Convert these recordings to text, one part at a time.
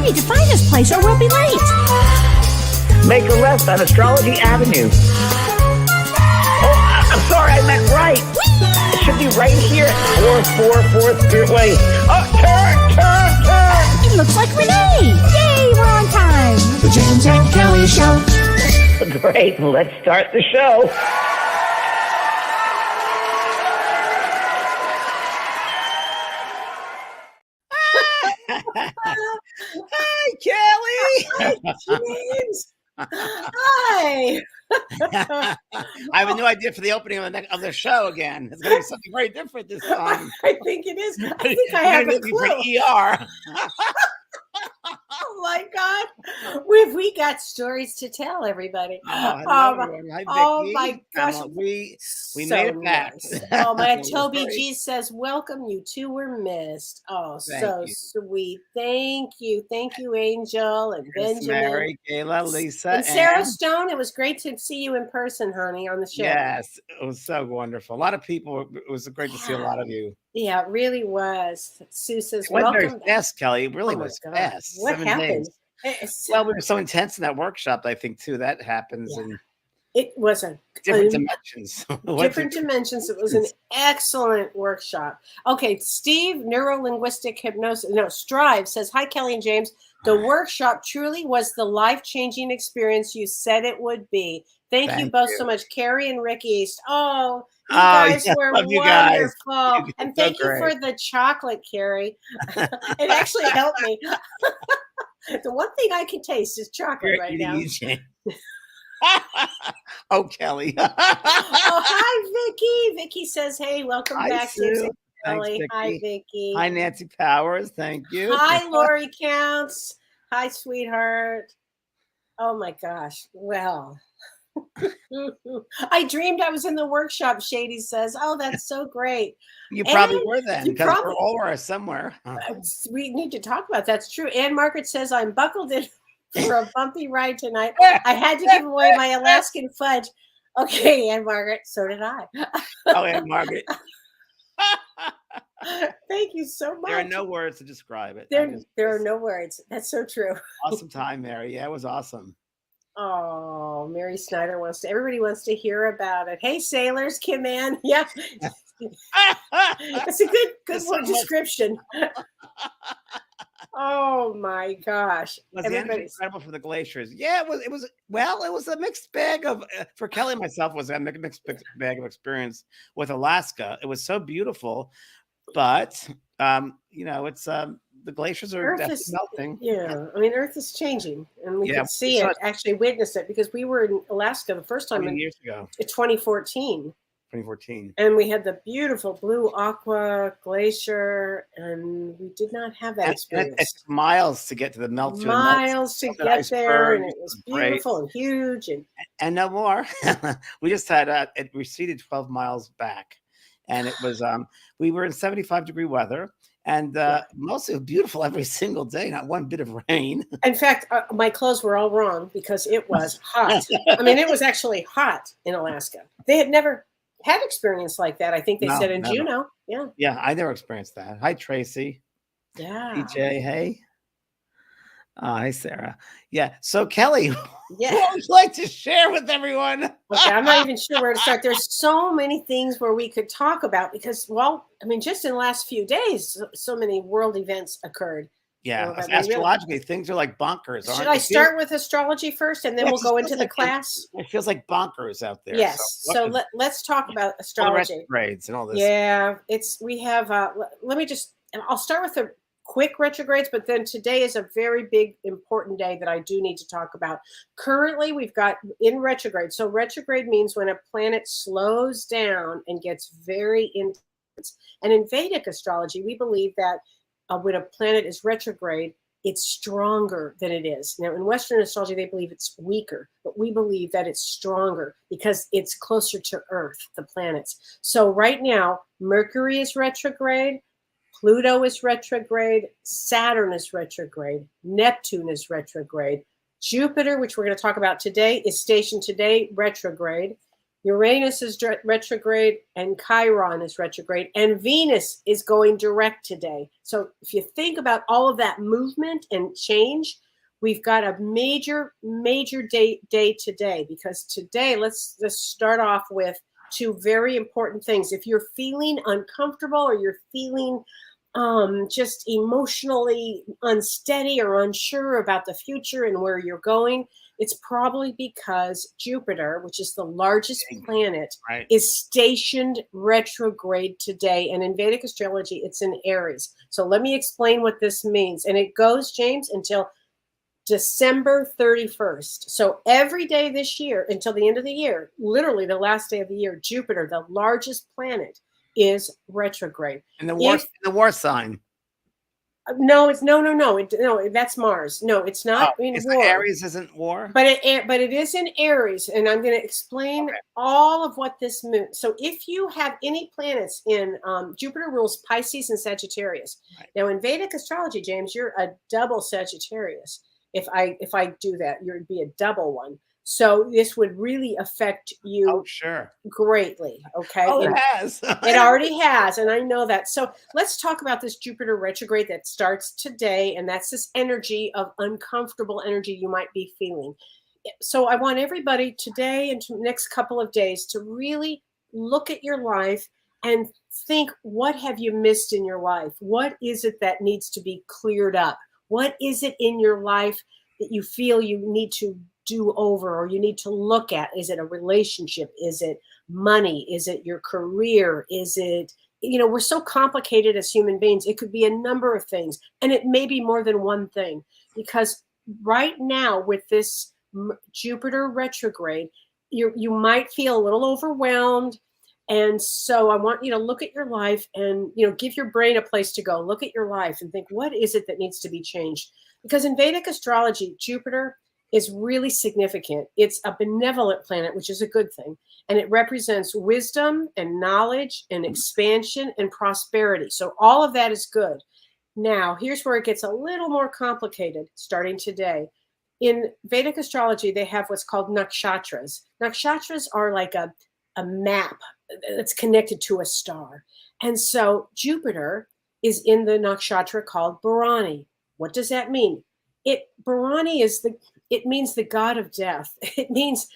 need to find this place or we'll be late. Make a left on Astrology Avenue. Oh, I'm sorry, I meant right. It should be right here. 444 Spearway. Oh, turn. It looks like Renee. Yay, we're on time. The James and Kelly Show. Great, let's start the show. Hi, Kelly. Hi, James. Hi. I have a new idea for the opening of the show again. It's going to be something very different this time. I think it is. I think I have a clue. ER. Oh my God, we got stories to tell everybody. Hi, Vicky. Oh my gosh, we so made it back. Nice. Oh my, Toby G says, "Welcome, you two were missed." Oh, so sweet. Thank you, Angel and Benjamin, Mary, Kayla, Lisa, and Sarah Stone. It was great to see you in person, honey, on the show. Yes, it was so wonderful. A lot of people. It was great to see a lot of you. Yeah, it really was. Sue says, it went "Welcome." very fast, Kelly. It really Oh was God. fast. What 7 happened? days. Well, we were so intense in that workshop. I think too that happens, and it was a different dimensions. Different dimensions. It was an excellent workshop. Okay, Steve, neuro-linguistic hypnosis. No, Strive says, "Hi, Kelly and James. The workshop truly was the life-changing experience you said it would be. Thank you both so much, Carrie and Rick East. Oh, you guys were wonderful. And thank you for the chocolate, Carrie. It actually helped me. The one thing I can taste is chocolate right now. Oh, Kelly. Oh, hi, Vicky. Vicky says, "Hey, welcome back, Sue. Kelly." Hi, Vicky. Hi, Nancy Powers. Thank you. Hi, Lori Counts. Hi, sweetheart. Oh my gosh. Well, I dreamed I was in the workshop, Shady says. Oh, that's so great. You probably were then, because we're all were somewhere. We need to talk about that's true. Ann Margaret says, "I'm buckled in for a bumpy ride tonight. I had to give away my Alaskan fudge." Okay, Ann Margaret, so did I. Oh, Ann Margaret. Thank you so much. There are no words to describe it. There are no words. That's so true. Awesome time, Mary. Yeah, it was awesome. Oh, Mary Snyder everybody wants to hear about it. Hey, sailors, Kim Ann. Yeah. That's a good word description. Oh my gosh. Was incredible for the glaciers. Yeah, it was a mixed bag of for Kelly and myself was a mixed bag of experience with Alaska. It was so beautiful, but it's the glaciers are definitely melting. Yeah, I mean, Earth is changing, and we can see it, actually witness it, because we were in Alaska the first time years ago, in 2014. 2014. And we had the beautiful blue aqua glacier, and we did not have that experience. It took miles to get to the melt. Miles to get there, and it was beautiful and huge. And no more. We just had it receded 12 miles back, and it was we were in 75-degree weather. And mostly beautiful every single day, not one bit of rain. In fact, my clothes were all wrong because it was hot. I mean, it was actually hot in Alaska. They had never had experience like that. I think they said in Juneau. Yeah. Yeah, I never experienced that. Hi, Tracy. Yeah. DJ, hey. Hi, Sarah. Yeah. So, Kelly, what would you like to share with everyone? Okay, I'm not even sure where to start. There's so many things where we could talk about because, just in the last few days, so many world events occurred. Yeah, astrologically, things are like bonkers. Should I start with astrology first, and then we'll go into the class? It feels like bonkers out there. Yes. So let's talk about astrology. Retrogrades and all this. Yeah, we have. I'll start with the quick retrogrades, but then today is a very big, important day that I do need to talk about. Currently, we've got in retrograde. So retrograde means when a planet slows down and gets very intense. And in Vedic astrology, we believe that when a planet is retrograde, it's stronger than it is. Now, in Western astrology, they believe it's weaker, but we believe that it's stronger because it's closer to Earth, the planets. So right now, Mercury is retrograde, Pluto is retrograde, Saturn is retrograde, Neptune is retrograde, Jupiter, which we're going to talk about today, is stationed today retrograde. Uranus is retrograde, and Chiron is retrograde, and Venus is going direct today. So if you think about all of that movement and change, we've got a major day today, because today, let's start off with two very important things. If you're feeling uncomfortable, or you're feeling just emotionally unsteady or unsure about the future and where you're going, it's probably because Jupiter, which is the largest planet, Right. is stationed retrograde today. And in Vedic astrology, it's in Aries. So let me explain what this means. And it goes, James, until December 31st. So every day this year until the end of the year, literally the last day of the year, Jupiter, the largest planet, is retrograde. And the war sign. No, it's no. That's Mars. No, it's not in war. Aries isn't war, but it is in Aries, and I'm going to explain all of what this means. So, if you have any planets in Jupiter rules Pisces and Sagittarius. Right. Now, in Vedic astrology, James, you're a double Sagittarius. If I do that, you'd be a double one. So this would really affect you greatly. Okay. Oh, it has. It already has. And I know that. So let's talk about this Jupiter retrograde that starts today. And that's this energy of uncomfortable energy you might be feeling. So I want everybody today and the next couple of days to really look at your life and think, what have you missed in your life? What is it that needs to be cleared up? What is it in your life that you feel you need to do over, or you need to look at? Is it a relationship? Is it money? Is it your career? Is it, we're so complicated as human beings. It could be a number of things, and it may be more than one thing, because right now with this Jupiter retrograde, you might feel a little overwhelmed. And so I want you to look at your life and, give your brain a place to go. Look at your life and think, what is it that needs to be changed? Because in Vedic astrology, Jupiter is really significant. It's a benevolent planet, which is a good thing. And it represents wisdom and knowledge and expansion and prosperity. So all of that is good. Now, here's where it gets a little more complicated starting today. In Vedic astrology, they have what's called nakshatras. Nakshatras are like a map that's connected to a star. And so Jupiter is in the nakshatra called Bharani. What does that mean? Bharani it means the god of death. It means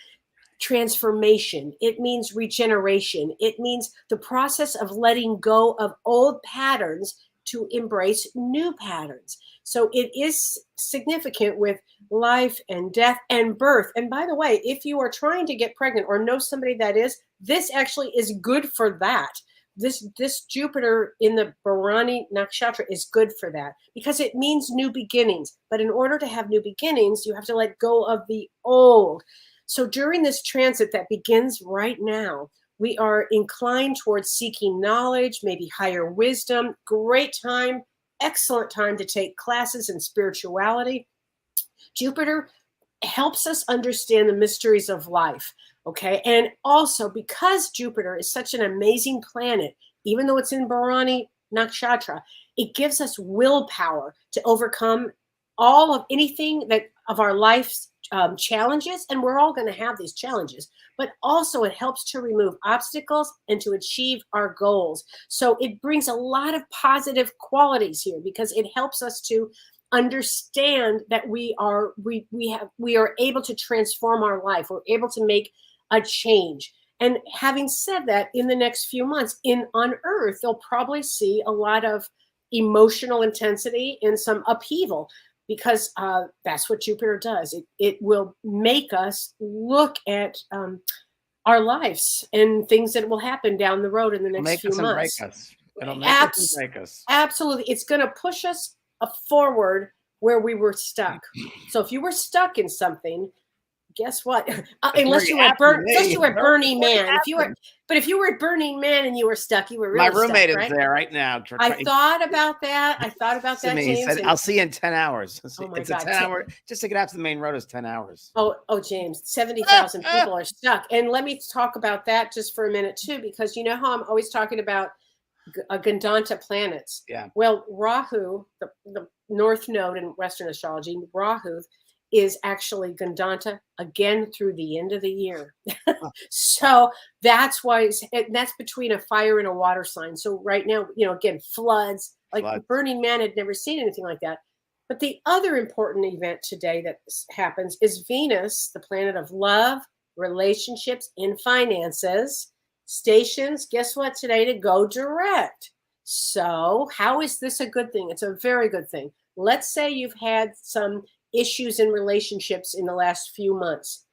transformation. It means regeneration. It means the process of letting go of old patterns to embrace new patterns. So it is significant with life and death and birth. And by the way, if you are trying to get pregnant or know somebody that is, this actually is good for that. This Jupiter in the Bharani nakshatra is good for that, because it means new beginnings. But in order to have new beginnings, you have to let go of the old. So during this transit that begins right now, we are inclined towards seeking knowledge, maybe higher wisdom. Great time, excellent time to take classes in spirituality. Jupiter helps us understand the mysteries of life. Okay. And also, because Jupiter is such an amazing planet, even though it's in Bharani nakshatra, it gives us willpower to overcome all of anything that of our life's challenges. And we're all going to have these challenges, but also it helps to remove obstacles and to achieve our goals. So it brings a lot of positive qualities here, because it helps us to understand that we are able to transform our life. We're able to make a change. And having said that, in the next few months on Earth, they'll probably see a lot of emotional intensity and some upheaval, because that's what Jupiter does. It will make us look at our lives and things that will happen down the road in the next few months. It'll make us and break us. Absolutely. It's going to push us forward where we were stuck. So if you were stuck in something, guess what? Unless you were at Burning Man. If you were at Burning Man and you were stuck, you were really stuck. My roommate is there right now. I thought about that. James. He said, I'll see you in 10 hours. Oh my it's God. a 10-hour. Just to get out to the main road is 10 hours. Oh, James, 70,000 people are stuck. And let me talk about that just for a minute too, because you know how I'm always talking about Gandanta planets. Yeah. Well, Rahu, the North Node in Western astrology, Rahu is actually Gandanta again through the end of the year. Oh, So that's why that's between a fire and a water sign. So right now, again, floods, like floods. Burning Man had never seen anything like that. But the other important event today that happens is Venus, the planet of love, relationships, and finances, stations, guess what, today to go direct. So, how is this a good thing? It's a very good thing. Let's say you've had some issues in relationships in the last few months.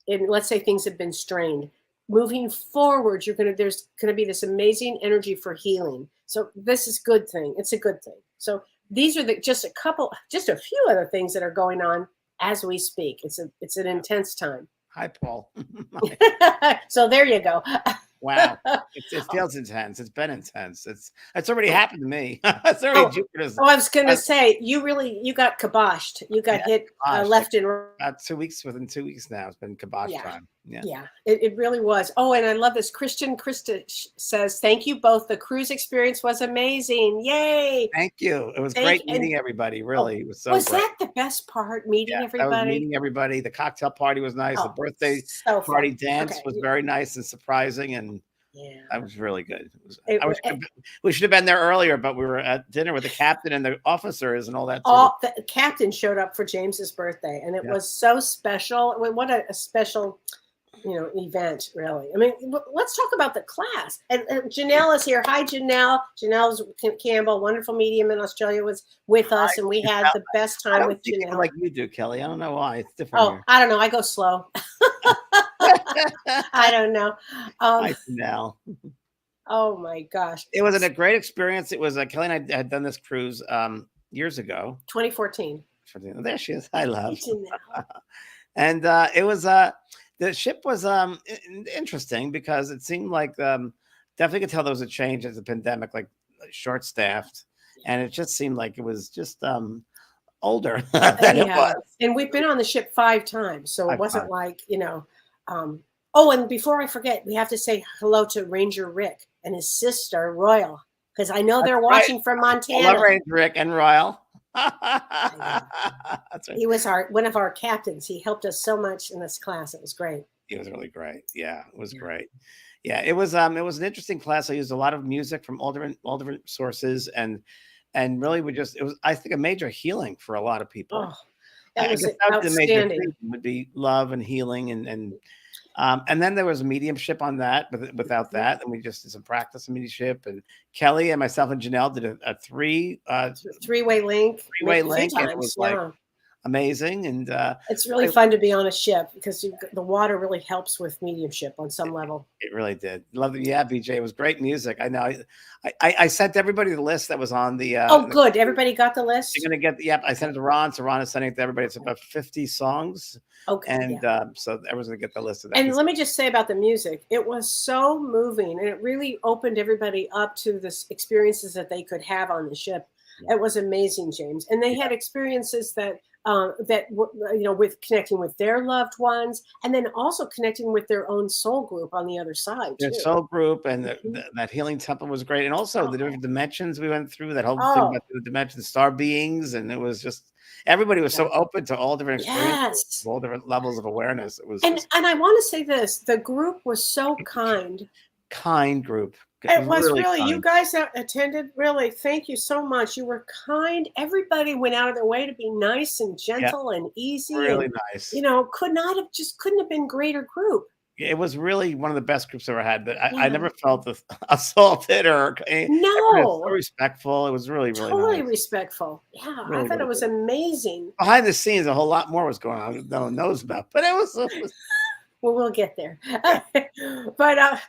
And let's say things have been strained. Moving forward, there's gonna be this amazing energy for healing. So this is good thing. It's a good thing. So these are just a few other things that are going on as we speak. It's an intense time. Hi, Paul. So there you go. Wow. It feels intense. It's been intense. It's already happened to me. It's already Jupiter's. I was going to say, you got kiboshed. You got hit kiboshed. left and right. About 2 weeks, within 2 weeks now, it's been kibosh time. Yeah, it really was. Oh, and I love this. Krista says, thank you both. The cruise experience was amazing. Yay. Thank you. It was great meeting everybody. Really, it was so Was great. that the best part, meeting That everybody? was meeting everybody. The cocktail party was nice. The birthday so party fun. dance Okay. was very nice and surprising, and Yeah. that was really good. We should have been there earlier, but we were at dinner with the captain and the officers and all that. The captain showed up for James's birthday, and it was so special. What a special, event, really. I mean, let's talk about the class. And Janelle is here. Hi, Janelle. Janelle Campbell, wonderful medium in Australia, was with us, and we had the best time with Janelle. Like you do, Kelly. I don't know why. It's different. Oh, I don't know. I go slow. I don't know. Hi, Janelle. Oh my gosh. It was a great experience. It was Kelly and I had done this cruise years ago. 2014. There she is. I love. Janelle. And it was the ship was interesting because it seemed like definitely could tell there was a change as the pandemic, like short staffed, and it just seemed like it was just older than it was. And we've been on the ship 5 times, so it wasn't like oh, and before I forget, we have to say hello to Ranger Rick and his sister Royal, because I know they're watching from Montana. I love Ranger Rick and Royal. That's right. He was one of our captains. He helped us so much in this class. It was great. It was really great. Yeah, it was great. Yeah, it was an interesting class. I used a lot of music from all different sources, and really it was I think a major healing for a lot of people. Oh, that was outstanding. The major theme would be love and healing, and then there was a mediumship on that. But without that, and we just did some practice of mediumship. And Kelly and myself and Janelle did a three-way link. And it was like amazing, and it's really fun to be on a ship because the water really helps with mediumship on some level. It really did. Love it. Yeah, BJ, it was great music. I know. I sent everybody the list that was on the. Good. Everybody got the list. You're gonna get. Yep, I sent it to Ron. So Ron is sending it to everybody. It's about 50 songs. Okay. And so everyone's gonna get the list of that. And let me just say about the music, it was so moving, and it really opened everybody up to this experiences that they could have on the ship. Yeah. It was amazing, James, and they had experiences that with connecting with their loved ones, and then also connecting with their own soul group on the other side. Their soul group and that healing temple was great, and also the different dimensions we went through. That whole thing about the dimensions, star beings, and it was just everybody was so open to all different experiences, all different levels of awareness. It was, and I want to say this: the group was so kind group. It was really you guys that attended. Really, thank you so much. You were kind. Everybody went out of their way to be nice and gentle and easy. Really nice. Couldn't have been greater group. It was really one of the best groups I ever had. But I never felt assaulted or no. So respectful. It was really totally nice. Respectful. Yeah, really, I thought it was amazing. Behind the scenes, a whole lot more was going on that no one knows about. But it was. Well, we'll get there. But.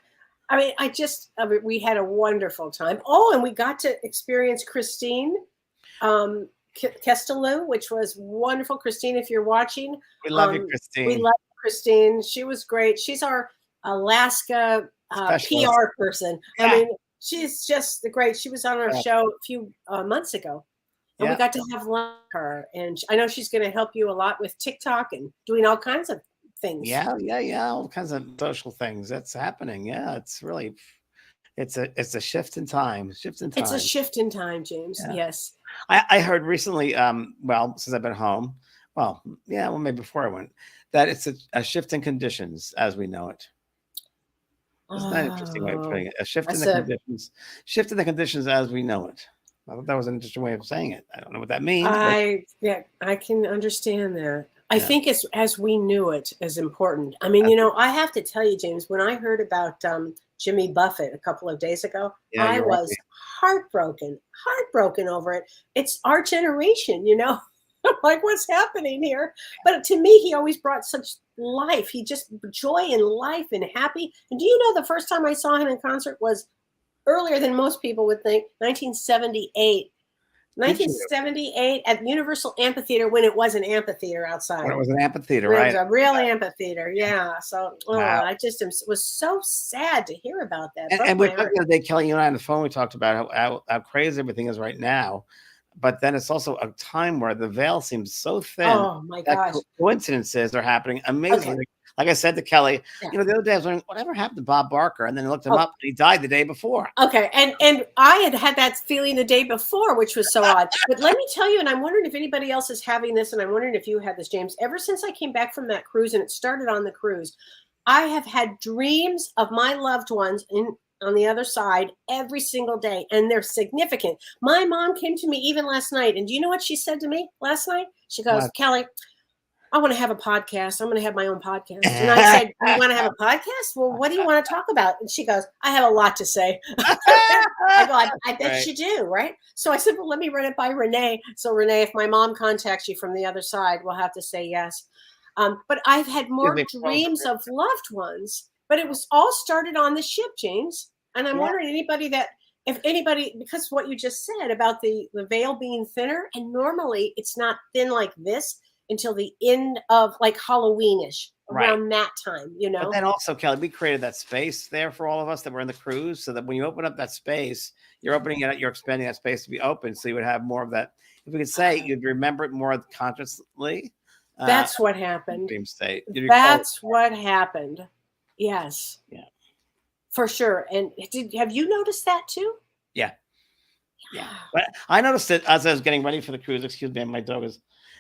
We had a wonderful time. Oh, and we got to experience Christine Kestelou, which was wonderful. Christine, if you're watching. We love you, Christine. We love Christine. She was great. She's our Alaska PR person. Yeah. I mean, she's just great. She was on our show a few months ago. And we got to have lunch with her. And I know she's going to help you a lot with TikTok and doing all kinds of things. Yeah, all kinds of social things that's happening. Yeah, it's really, it's a shift in time. It's a shift in time, James. Yeah. Yes. I heard recently, since I've been home, well, yeah, well, maybe before I went, that it's a shift in conditions as we know it. Isn't that an interesting way of Oh, putting it? A shift in that's the a conditions, shift in the conditions as we know it. I thought that was an interesting way of saying it. I don't know what that means, but I can understand that. I yeah, think it's as we knew it is important. I mean, I have to tell you, James, when I heard about Jimmy Buffett a couple of days ago, yeah, I you're was right. heartbroken over it. It's our generation. I'm like, what's happening here? But to me, he always brought such life. He just joy and life and happy. And do you know the first time I saw him in concert was earlier than most people would think, 1978. Did you 1978 at Universal Amphitheater when it was an amphitheater when outside. it was an amphitheater, When it was right? a real amphitheater, yeah. So, Wow. I just was so sad to hear about that. Broke And we're my talking heart. the other day, Kelly, you and I on the phone, we talked about how crazy everything is right now. But then it's also a time where the veil seems so thin Oh my that gosh. coincidences are happening Okay. amazingly. Like I said to Kelly, Yeah. the other day I was wondering whatever happened to Bob Barker, and then I looked him Oh, up, and he died the day before. okay. And I had that feeling the day before, which was so odd. But let me tell you, and I'm wondering if anybody else is having this, and I'm wondering if you had this, James. Ever since I came back from that cruise, and it started on the cruise, I have had dreams of my loved ones on the other side every single day, and they're significant. My mom came to me even last night, and do you know what she said to me last night? She goes, What? Kelly, I want to have a podcast. I'm going to have my own podcast. And I said, you want to have a podcast? Well, what do you want to talk about? And she goes, I have a lot to say. I go, I bet Right. you do, right? So I said, well, let me run it by Renee. So Renee, if my mom contacts you from the other side, we'll have to say yes. But I've had more Disney Plus. dreams of loved ones, but it was all started on the ship, James. And I'm Yeah. wondering if anybody, because what you just said about the veil being thinner, and normally it's not thin like this until the end of like Halloweenish, Right. around that time, But then also, Kelly, we created that space there for all of us that were in the cruise, so that when you open up that space, you're opening it, you're expanding that space to be open, so you would have more of that. If we could say, you'd remember it more consciously. That's what happened. Dream state. You'd recall it. That's what happened. Yes. Yeah. For sure. And have you noticed that too? Yeah. Yeah. But I noticed it as I was getting ready for the cruise. Excuse me, and my dog is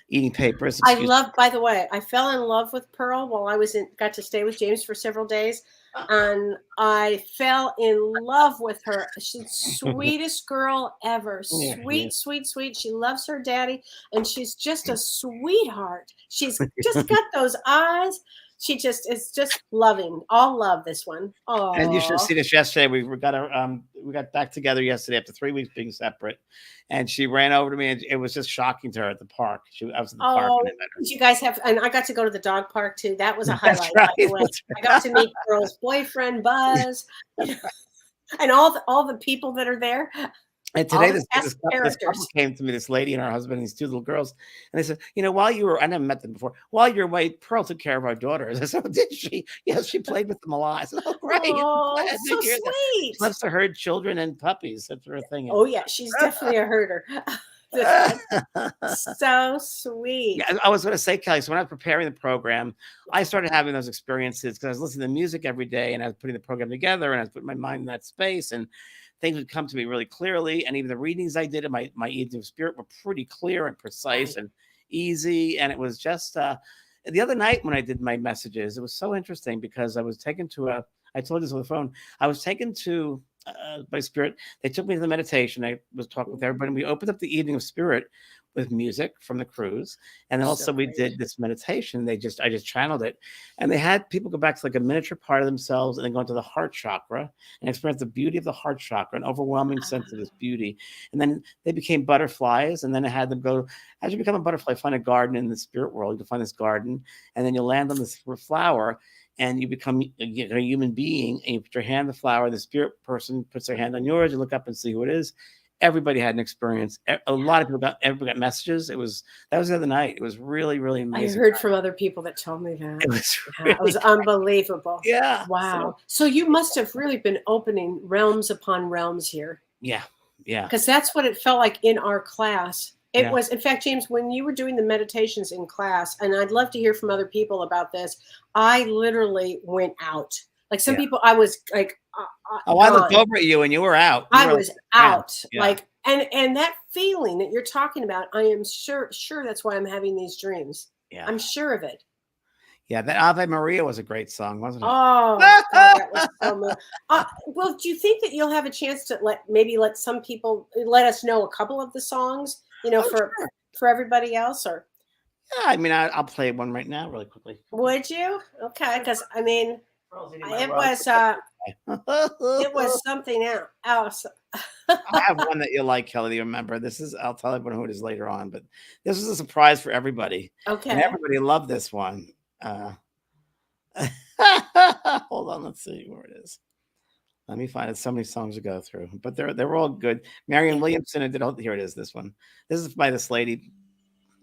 eating papers. I Excuse love, by the way, I fell in love with Pearl while I got to stay with James for several days. And I fell in love with her. She's the sweetest girl ever. Yeah, Sweet, yeah. sweet, sweet. She loves her daddy. And she's just a sweetheart. She's just got those eyes. She just is just loving. All love this one. Oh. And you should have seen us yesterday. We got back together yesterday after 3 weeks being separate, and she ran over to me, and it was just shocking to her at the park. I was at the park, Oh, and I met her. you guys have, and I got to go to the dog park too. That was a That's highlight, right. by the way. That's I got to meet Pearl's boyfriend, Buzz, and all the people that are there. And All today, the this cast couple characters. came to me, this lady and her husband, and these two little girls, and they said, while you were, I never met them before, while you were away, Pearl took care of our daughters. I said, oh, did she? Yes, she played with them a lot. I said, oh, great. Oh, Glad to so hear that. sweet. She loves to herd children and puppies. That's her thing. Oh yeah, she's definitely a herder. This one. So sweet. Yeah, I was going to say, Kelly, so when I was preparing the program, I started having those experiences because I was listening to music every day, and I was putting the program together, and I was putting my mind in that space, and things would come to me really clearly. And even the readings I did in my evening of spirit were pretty clear and precise and easy. And it was just the other night when I did my messages, it was so interesting because I was taken to I told you this on the phone, I was taken to by spirit. They took me to the meditation. I was talking with everybody. And we opened up the evening of spirit with music from the cruise, and then also So we great. did this meditation. I just channeled it, and they had people go back to like a miniature part of themselves, and then go into the heart chakra and experience the beauty of the heart chakra, an overwhelming sense of this beauty. And then they became butterflies, and then I had them go, as you become a butterfly, find a garden in the spirit world. You find this garden, and then you land on this flower, and you become a human being, and you put your hand on the flower, the spirit person puts their hand on yours, you look up and see who it is. Everybody had an experience. A lot of people got messages. That was the other night. It was really, really I amazing. heard from other people that told me that. It was Yeah, it was really unbelievable. Yeah. Wow. So you must have really been opening realms upon realms here. Yeah. Yeah. Because that's what it felt like in our class. It Yeah. was, in fact, James, when you were doing the meditations in class, and I'd love to hear from other people about this, I literally went out. Like some Yeah. people, I was like, Oh, I looked gone. over at you and you were out. You I were was like, out. yeah. Like And that feeling that you're talking about, I am sure that's why I'm having these dreams. Yeah. I'm sure of it. Yeah, that Ave Maria was a great song, wasn't it? Oh, God, that was so moving. Well, do you think that you'll have a chance to let some people let us know a couple of the songs, Oh, sure. for everybody else, or Yeah, I mean, I'll play one right now, really quickly. would you? Okay, because I mean, it was something else. I have one that you'll like, Kelly. You remember? I'll tell everyone who it is later on, but this was a surprise for everybody. Okay. And everybody loved this one. Hold on, let's see where it is. Let me find it. So many songs to go through, but they're all good. Marion Williamson here it is. This one. This is by this lady.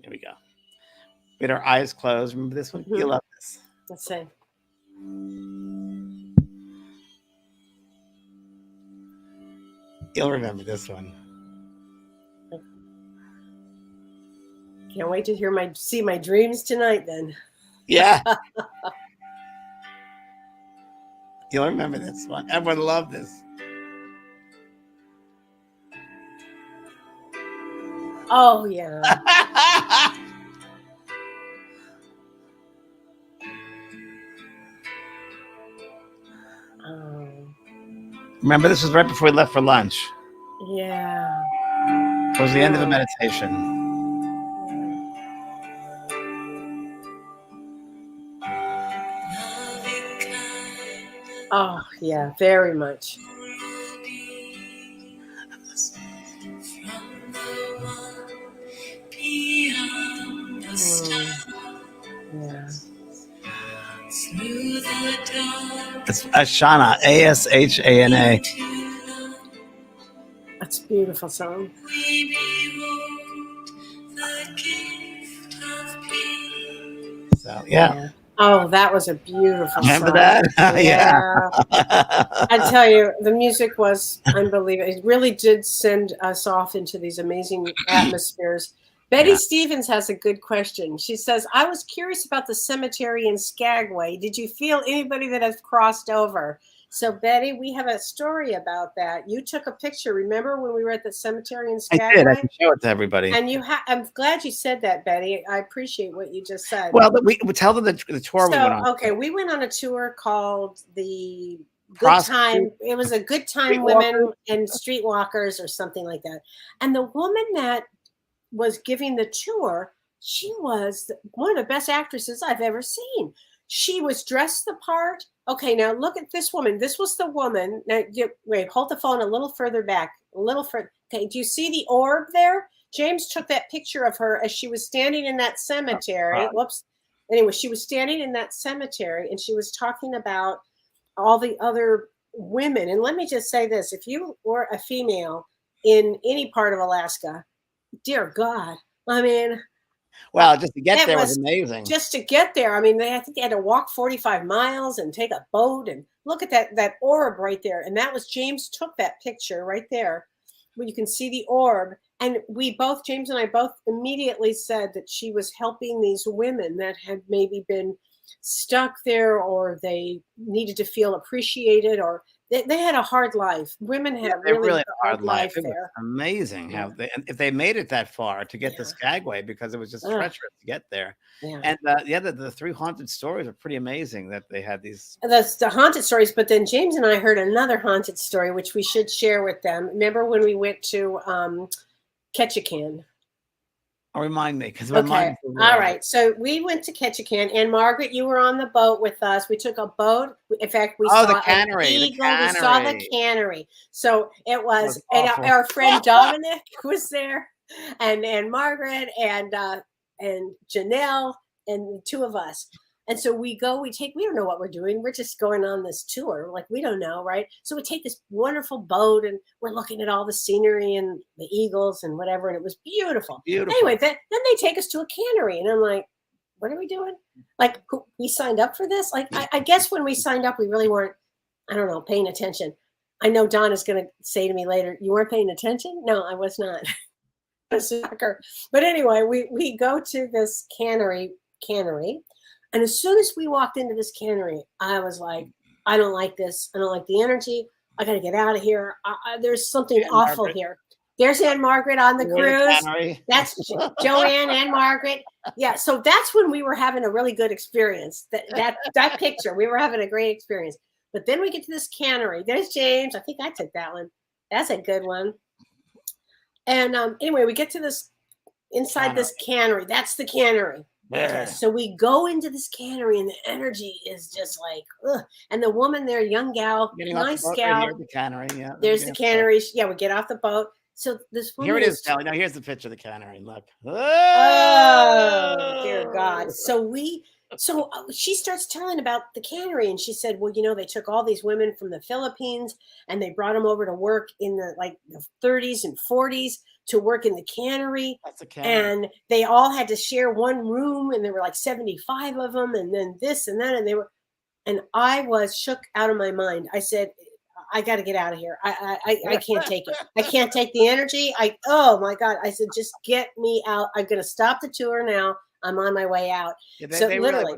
Here we go. With our eyes closed. Remember this one? You love this. Let's see. You'll remember this one. Can't wait to see my dreams tonight. Then. Yeah. You'll remember this one. Everyone loved this. Oh yeah. Remember, this was right before we left for lunch. Yeah. It was the end of the meditation. Oh yeah, very much. Yeah. It's Ashana, Ashana. That's a beautiful song. So yeah. Oh, that was a beautiful Remember song. that? Yeah. I tell you, the music was unbelievable. It really did send us off into these amazing atmospheres. Betty Stevens has a good question. She says, I was curious about the cemetery in Skagway. Did you feel anybody that has crossed over? So, Betty, we have a story about that. You took a picture. Remember when we were at the cemetery in Skagway? I did. I can show it to everybody. And I'm glad you said that, Betty. I appreciate what you just said. Well, we tell them the tour we went on. Okay, we went on a tour called the Good Time. It was a Good Time Women and Streetwalkers or something like that. And the woman that was giving the tour, she was one of the best actresses I've ever seen. She was dressed the part. Okay, now look at this woman. This was the woman. Now, wait, hold the phone a little further back. A little further. Okay, do you see the orb there? James took that picture of her as she was standing in that cemetery. Whoops. Anyway, she was standing in that cemetery and she was talking about all the other women. And let me just say this. If you were a female in any part of Alaska, dear God, I mean, well, just to get there was amazing. Just to get there, I mean, I think they had to walk 45 miles and take a boat and look at that orb right there. And that was James took that picture right there where you can see the orb. And James and I both immediately said that she was helping these women that had maybe been stuck there or they needed to feel appreciated or they had a hard life. Women had a really hard life there. Amazing how if they made it that far to get to Skagway because it was just treacherous to get there. Yeah. And the 3 haunted stories are pretty amazing that they had these. That's the haunted stories. But then James and I heard another haunted story, which we should share with them. Remember when we went to Ketchikan? Remind me, because all right. So we went to Ketchikan, and Margaret, you were on the boat with us. We took a boat. In fact, we saw the cannery. An eagle. We saw the cannery. So it was and our friend Dominic was there, and Margaret and Janelle and the 2 of us. And so we don't know what we're doing. We're just going on this tour. Like, we don't know, right? So we take this wonderful boat and we're looking at all the scenery and the eagles and whatever. And it was beautiful. Anyway, then they take us to a cannery. And I'm like, what are we doing? Like, we signed up for this? Like, I guess when we signed up, we really weren't, I don't know, paying attention. I know Don is going to say to me later, you weren't paying attention? No, I was not. A sucker. But anyway, we go to this cannery. And as soon as we walked into this cannery, I was like, I don't like this. I don't like the energy. I got to get out of here. There's something awful here. There's Anne Margaret on the cruise. Cannery. That's Joanne and Margaret. Yeah, so that's when we were having a really good experience. That picture, we were having a great experience. But then we get to this cannery. There's James. I think I took that one. That's a good one. And anyway, we get to this inside this cannery. That's the cannery. Yeah. So we go into this cannery, and the energy is just like, ugh. And the woman there, young gal, nice gal. Right here, the cannery. Yeah. There's the cannery. Yeah, we get off the boat. So this woman here it is, Kelly. Now here's the picture of the cannery. Look. Oh, dear God. So she starts telling about the cannery, and she said, well, they took all these women from the Philippines and they brought them over to work in the 30s and 40s to work in the cannery. That's a cannery. And they all had to share one room, and there were like 75 of them, and then this and that, and I was shook out of my mind. I said, I got to get out of here. I can't take it. I can't take the energy. Oh my God. I said, just get me out. I'm going to stop the tour now. I'm on my way out. Yeah, so they literally,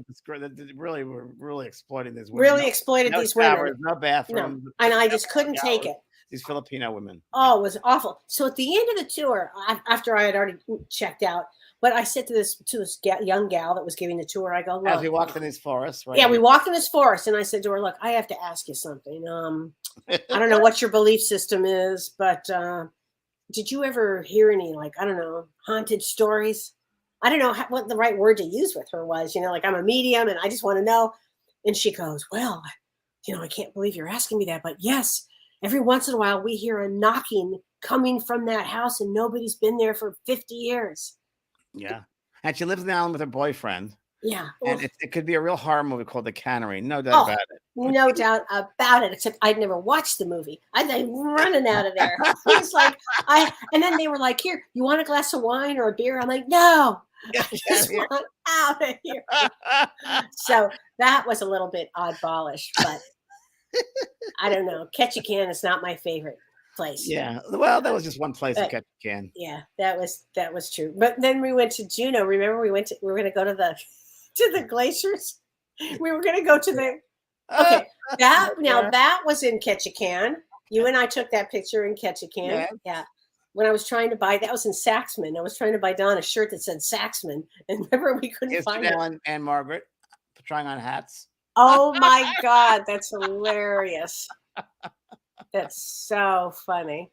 really were exploiting these women. Really exploited these women. No bathrooms. No. And I just couldn't take it. These Filipino women. Oh, it was awful. So at the end of the tour, after I had already checked out, but I said to this young gal that was giving the tour, I go, look. As we walked in this forest, right? Yeah, we walked in this forest, and I said to her, look, I have to ask you something. I don't know what your belief system is, but did you ever hear any, haunted stories? I don't know what the right word to use with her was, I'm a medium and I just want to know. And she goes, well, I can't believe you're asking me that, but yes, every once in a while we hear a knocking coming from that house, and nobody's been there for 50 years. Yeah. And she lives in the island with her boyfriend. Yeah. And it could be a real horror movie called The Cannery. No doubt about it. No doubt about it, except I'd never watched the movie. I'd be running out of there. It's like, and then they were like, here, you want a glass of wine or a beer? I'm like, no, I just want out of here. So that was a little bit oddballish, but I don't know. Ketchikan is not my favorite place. Yeah. Well, that was just one place in Ketchikan. Yeah, that was true. But then we went to Juneau. Remember, we were going to go to the glaciers. We were going to go to the. Okay, that was in Ketchikan. You and I took that picture in Ketchikan. Yeah. When I was trying to buy, that was in Saxman. I was trying to buy Dawn a shirt that said Saxman, and remember we couldn't find it. And Margaret trying on hats. Oh my God, that's hilarious. That's so funny.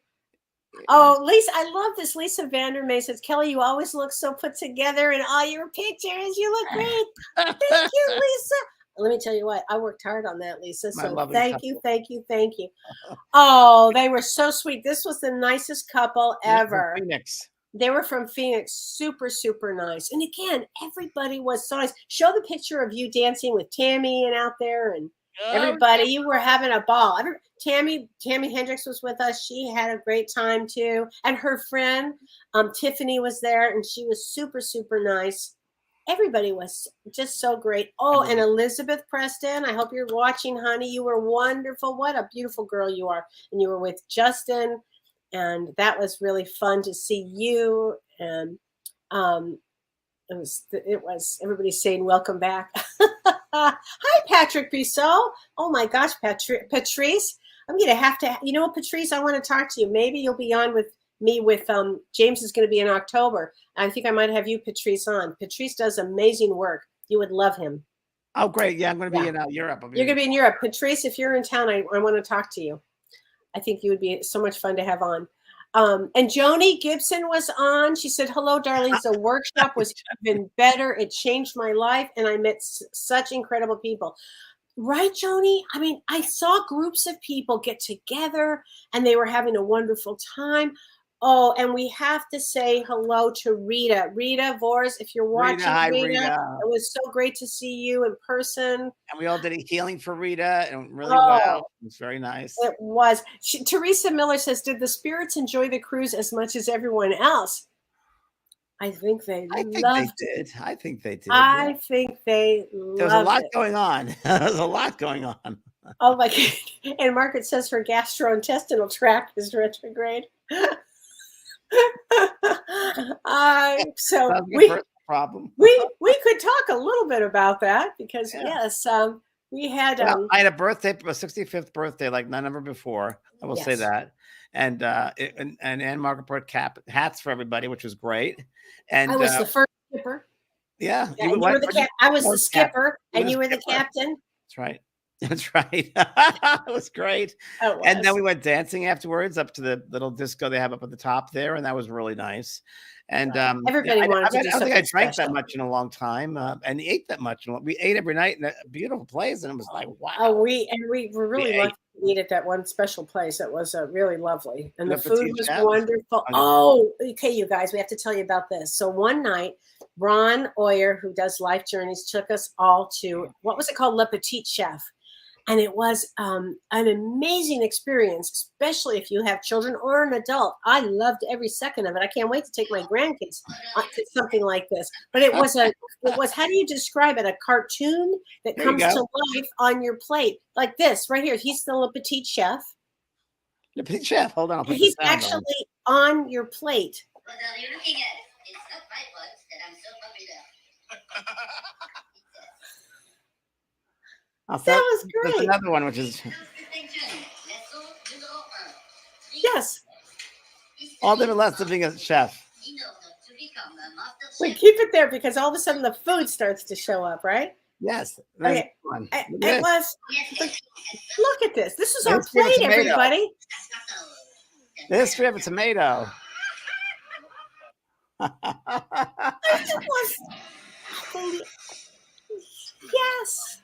Oh, Lisa, I love this. Lisa Vandermeer says, Kelly, you always look so put together in all your pictures. You look great. Thank you, Lisa. Let me tell you what, I worked hard on that, Lisa. So thank you. Oh, they were so sweet. This was the nicest couple ever. Phoenix. They were from Phoenix. Super, super nice. And again, everybody was so nice. Show the picture of you dancing with Tammy and out there, and everybody. You were having a ball. Tammy Hendricks was with us. She had a great time too. And her friend, Tiffany, was there, and she was super, super nice. Everybody was just so great. Oh, and Elizabeth Preston, I hope you're watching, honey. You were wonderful. What a beautiful girl you are. And you were with Justin, and that was really fun to see you. And it was everybody saying welcome back. Hi, Patrick Bissot. Oh my gosh, Patrice. I'm gonna have to, Patrice, I want to talk to you. Maybe you'll be on with me with James is going to be in October. I think I might have you, Patrice, on. Patrice does amazing work. You would love him. Oh, great. Yeah, I'm going to be in Europe. You're going to be in Europe. Patrice, if you're in town, I want to talk to you. I think you would be so much fun to have on. And Joni Gibson was on. She said, hello, darlings. The workshop was even better. It changed my life, and I met such incredible people. Right, Joni? I mean, I saw groups of people get together, and they were having a wonderful time. Oh, and we have to say hello to Rita. Rita Vors, if you're watching, Rita, it was so great to see you in person. And we all did a healing for Rita, and really well. It was very nice. It was. Teresa Miller says, did the spirits enjoy the cruise as much as everyone else? I think they did. I think they did. I think they loved it. There's a lot going on. There's a lot going on. Oh, my God. And Margaret says her gastrointestinal tract is retrograde. So problem. we could talk a little bit about that because yes, we had. I had a birthday, a 65th birthday, like none ever before. I will say that. and Ann Margaret brought hats for everybody, which was great. I And was the first skipper. yeah, Yeah, and you were the cap. I was the skipper, and you were the skipper. captain. That's right. That's right. It was great. Oh, it was. And then we went dancing afterwards up to the little disco they have up at the top there, and that was really nice. And everybody wanted to do I don't think I something drank special. that much in a long time, and ate that much. We ate every night in a beautiful place, and it was like, wow. Oh, we were really lucky to eat at that one special place. It was really lovely, and the food was wonderful. Oh, okay, you guys, we have to tell you about this. So one night, Ron Oyer, who does Life Journeys, took us all to what was it called, Le Petit Chef. And it was an amazing experience, especially if you have children or an adult. I loved every second of it. I can't wait to take my grandkids to something like this. But it was how do you describe it? A cartoon that comes to life on your plate like this right here. He's the Le Petit Chef. Le Petit Chef. Hold on. He's actually on your plate. What are you looking at? It's not my fault that I'm so popular. That was great. There's another one, which is yes. All different lessons of being a chef. We keep it there because all of a sudden the food starts to show up, right? Yes. Okay. It was. Look at this. This is our plate, everybody. The history of a tomato. It was. Yes.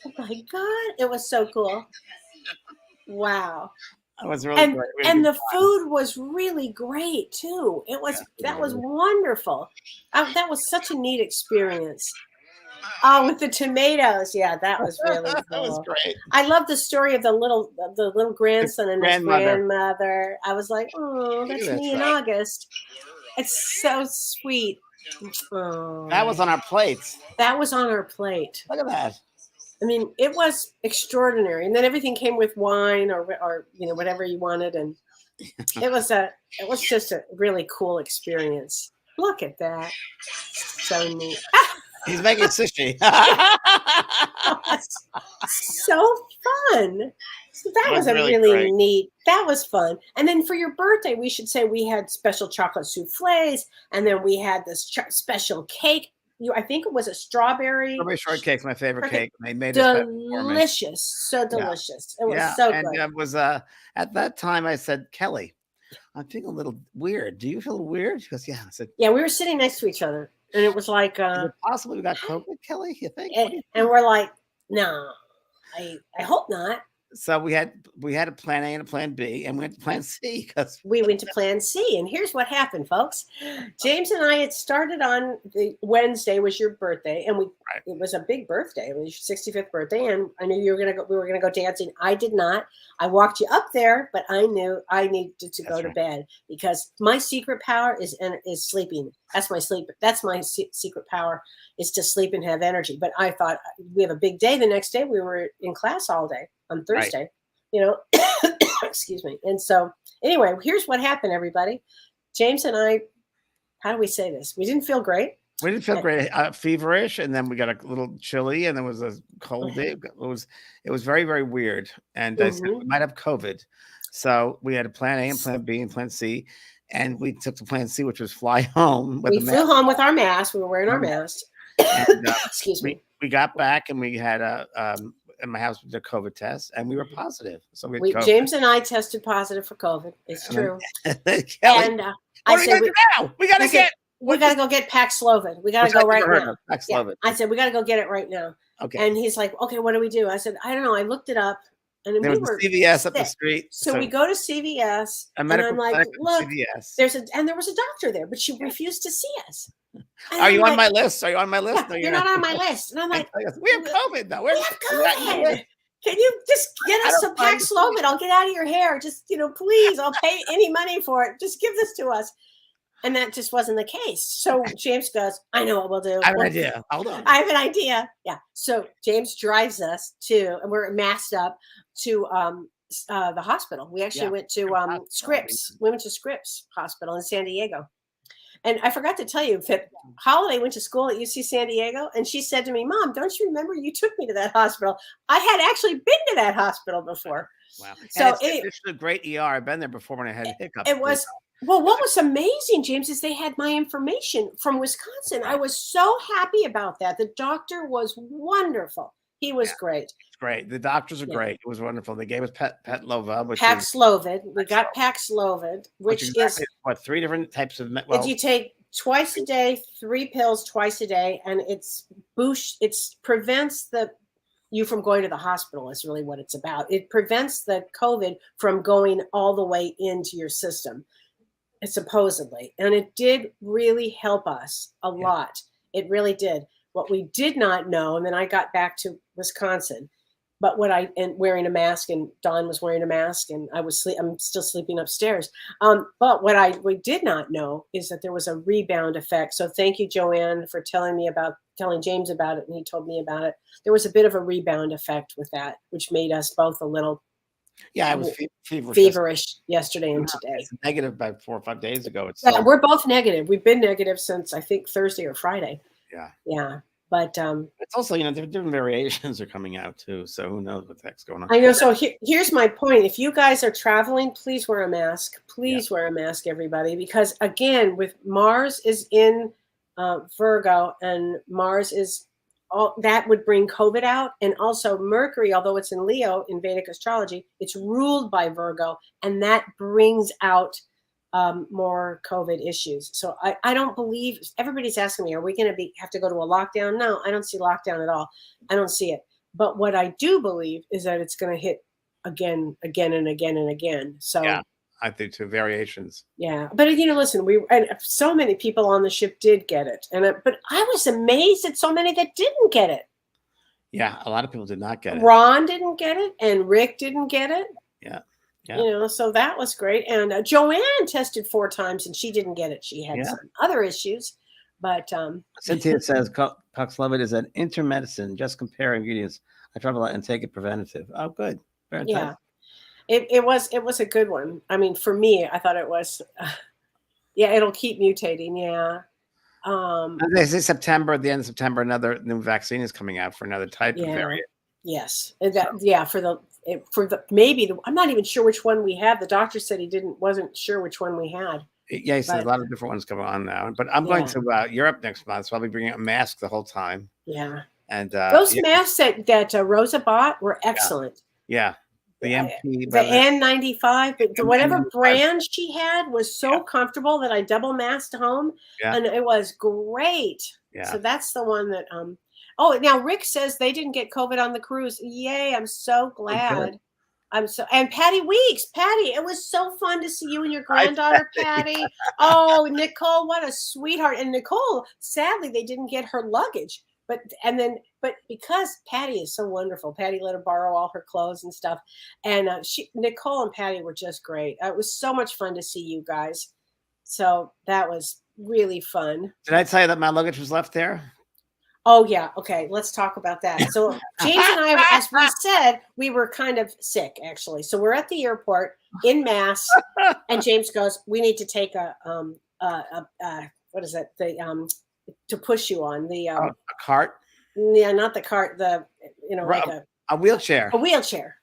Oh my God, it was so cool. Wow. That was really great. And the food was really great too. It was that was wonderful. That was such a neat experience. Oh, with the tomatoes. Yeah, that was really cool. That was great. I love the story of the little grandson and his grandmother. I was like, oh, that's me in August. It's so sweet. Oh. That was on our plates. That was on our plate. Look at that. I mean, it was extraordinary. And then everything came with wine or whatever you wanted. And it was just a really cool experience. Look at that. So neat. He's making sushi. So fun. So that was a really neat. That was fun. And then for your birthday, we should say we had special chocolate souffles, and then we had this special cake. I think it was a strawberry shortcake's my favorite cake. They made it delicious, so delicious. It was so good. And it was at that time I said, Kelly, I'm feeling a little weird. Do you feel weird? She goes, yeah. I said, yeah. We were sitting next to each other, and it was like, is it possible we got COVID, Kelly? You think? And we're like, no, I hope not. So we had a plan A and a plan B, and we went to plan C because we went to plan C. And here's what happened, folks. James and I had started on the Wednesday was your birthday, and it was a big birthday. It was your 65th birthday, and I knew we were gonna go dancing. I did not. I walked you up there, but I knew I needed to go to bed because my secret power is sleeping. That's my sleep. That's my secret power is to sleep and have energy. But I thought we have a big day. The next day we were in class all day on Thursday, excuse me. And so anyway, here's what happened, everybody. James and I, how do we say this? We didn't feel great. We didn't feel great, feverish, and then we got a little chilly, and there was a cold day. It was very, very weird. And I said we might have COVID. So we had a plan A and plan B and plan C. And we took the plan C, which was fly home. We flew home with our mask. We were wearing our masks. And, excuse me. We got back and we had in my house the COVID test, and we were positive. So James and I tested positive for COVID. It's true. Kelly, and I said, we got to go get Paxlovid. We got to go right now. Yeah. I said, we got to go get it right now. Okay. And he's like, okay, what do we do? I said, I don't know. I looked it up. And there was a CVS up the street. So we go to CVS, and I'm like, look, there was a doctor there, but she refused to see us. Are you on my list? Are you on my list? Yeah, you're not on my list. And I'm like, we have COVID though. We have COVID. Can you just get us some Paxlovid? I'll get out of your hair. Just, please, I'll pay any money for it. Just give this to us. And that just wasn't the case. So James goes, I know what we'll do. I have an idea. Hold on. I have an idea. Yeah. So James drives us and we're masked up to the hospital. We actually went to Scripps. We went to Scripps Hospital in San Diego. And I forgot to tell you that Holiday went to school at UC San Diego, and she said to me, "Mom, don't you remember you took me to that hospital? I had actually been to that hospital before." Wow. So And it's a great ER. I've been there before when I had hiccups. it was. Well, what was amazing, James, is they had my information from Wisconsin. I was so happy about that. The doctor was wonderful. He was great. It's great. The doctors are great. It was wonderful. They gave us Paxlovid, which Paxlovid. We got Paxlovid, which is what, 3 different types of you take twice a day, 3 pills twice a day, and it prevents you from going to the hospital. Is really what it's about. It prevents the COVID from going all the way into your system, supposedly, and it did really help us a lot. It really did. What we did not know, and then I got back to Wisconsin, but wearing a mask, and Dawn was wearing a mask, and I'm still sleeping upstairs. But what we did not know is that there was a rebound effect. So thank you, Joanne, for telling James about it, and he told me about it. There was a bit of a rebound effect with that, which made us both a little I was feverish yesterday and today. It's negative by 4 or 5 days ago. We're both negative. We've been negative since I think Thursday or Friday. Yeah. But it's also, different variations are coming out too. So who knows what the heck's going on? I know. So here's my point. If you guys are traveling, please wear a mask. Please wear a mask, everybody, because again, with Mars is in Virgo, and Mars is that would bring COVID out. And also Mercury, although it's in Leo in Vedic astrology, it's ruled by Virgo, and that brings out more COVID issues. So I don't believe, everybody's asking me, are we going to have to go to a lockdown? No, I don't see lockdown at all. I don't see it. But what I do believe is that it's going to hit again and again. So yeah, I think too, variations. Yeah. But listen, and so many people on the ship did get it. But I was amazed at so many that didn't get it. Yeah. A lot of people did not get it. Ron didn't get it, and Rick didn't get it. Yeah. So that was great. And Joanne tested 4 times, and she didn't get it. She had some other issues, but Cynthia says Paxlovid is an intermedicine. Just compare ingredients. I travel a lot and take it preventative. Oh, good. Yeah, it was a good one. I mean, for me, I thought it was. It'll keep mutating. Yeah. They say September, at the end of September, another new vaccine is coming out for another type of variant. Yes, and I'm not even sure which one we had. The doctor said wasn't sure which one we had. Yeah, he said a lot of different ones coming on now. But I'm going to Europe next month, so I'll be bringing a mask the whole time. Yeah, and those masks that Rosa bought were excellent. Yeah, the MP, the N95, whatever brand she had was so comfortable that I double masked home, and it was great. Yeah, so that's the one that Oh, now Rick says they didn't get COVID on the cruise. Yay, I'm so glad. And Patty Weeks. Patty, it was so fun to see you and your granddaughter, Patty. Oh, Nicole, what a sweetheart. And Nicole, sadly, they didn't get her luggage. But because Patty is so wonderful, Patty let her borrow all her clothes and stuff. And Nicole and Patty were just great. It was so much fun to see you guys. So that was really fun. Did I tell you that my luggage was left there? Oh, yeah. Okay. Let's talk about that. So James and I, as we said, we were kind of sick, actually. So we're at the airport in Mass, and James goes, we need to take what is it? To push you on a cart. Yeah, not the cart. Like a wheelchair. A wheelchair.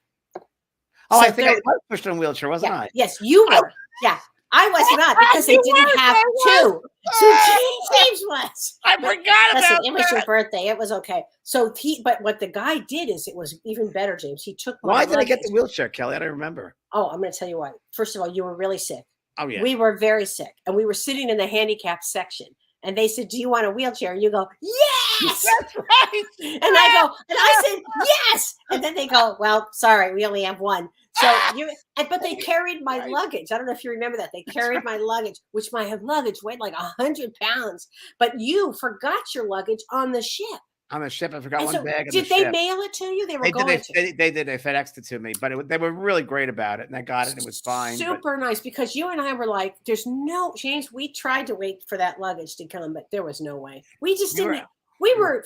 Oh, so I think I was pushed on a wheelchair, wasn't I? Yes, you were. Yeah. I was not, because they didn't have 2. So James was. I forgot about that. It was your birthday. It was okay. So but what the guy did is it was even better, James. He took. Why did I get the wheelchair, Kelly? I don't remember. Oh, I'm going to tell you why. First of all, you were really sick. Oh yeah. We were very sick, and we were sitting in the handicapped section. And they said, "Do you want a wheelchair?" And you go, "Yes, that's right." And I said, "Yes." And then they go, "Well, sorry, we only have one." So but they carried my luggage. I don't know if you remember that. They carried my luggage, which my luggage weighed like 100 pounds. But you forgot your luggage on the ship. On the ship, I forgot one bag. Did they mail it to you? They were going to. They did. They FedExed it to me, but they were really great about it, and I got it. And it was fine. Super nice, because you and I were like, "There's no James." We tried to wait for that luggage to come, but there was no way. We just didn't. We were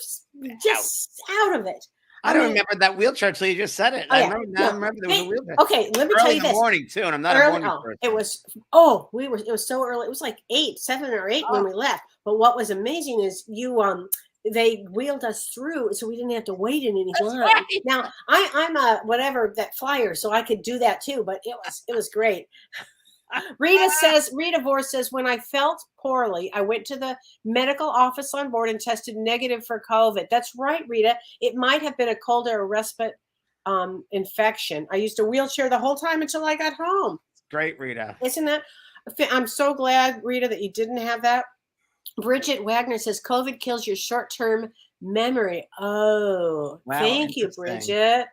just out of it. I don't remember that wheelchair till you just said it. Oh, I yeah. remember now. I remember there was a wheelchair. Okay, let me tell Early you in the this. morning too, and I'm not a Early, morning person. it was it was so early. It was like 7 or 8 when we left. But what was amazing is they wheeled us through so we didn't have to wait in any line. right. Now I'm a whatever that flyer, so I could do that too, but it was great. Rita Vore says, when I felt poorly, I went to the medical office on board and tested negative for COVID. That's right, Rita. It might have been a cold or a respite infection. I used a wheelchair the whole time until I got home. Great, Rita. Isn't that? I'm so glad, Rita, that you didn't have that. Bridget Wagner says, COVID kills your short-term memory. Oh, Wow, thank you, interesting. Bridget.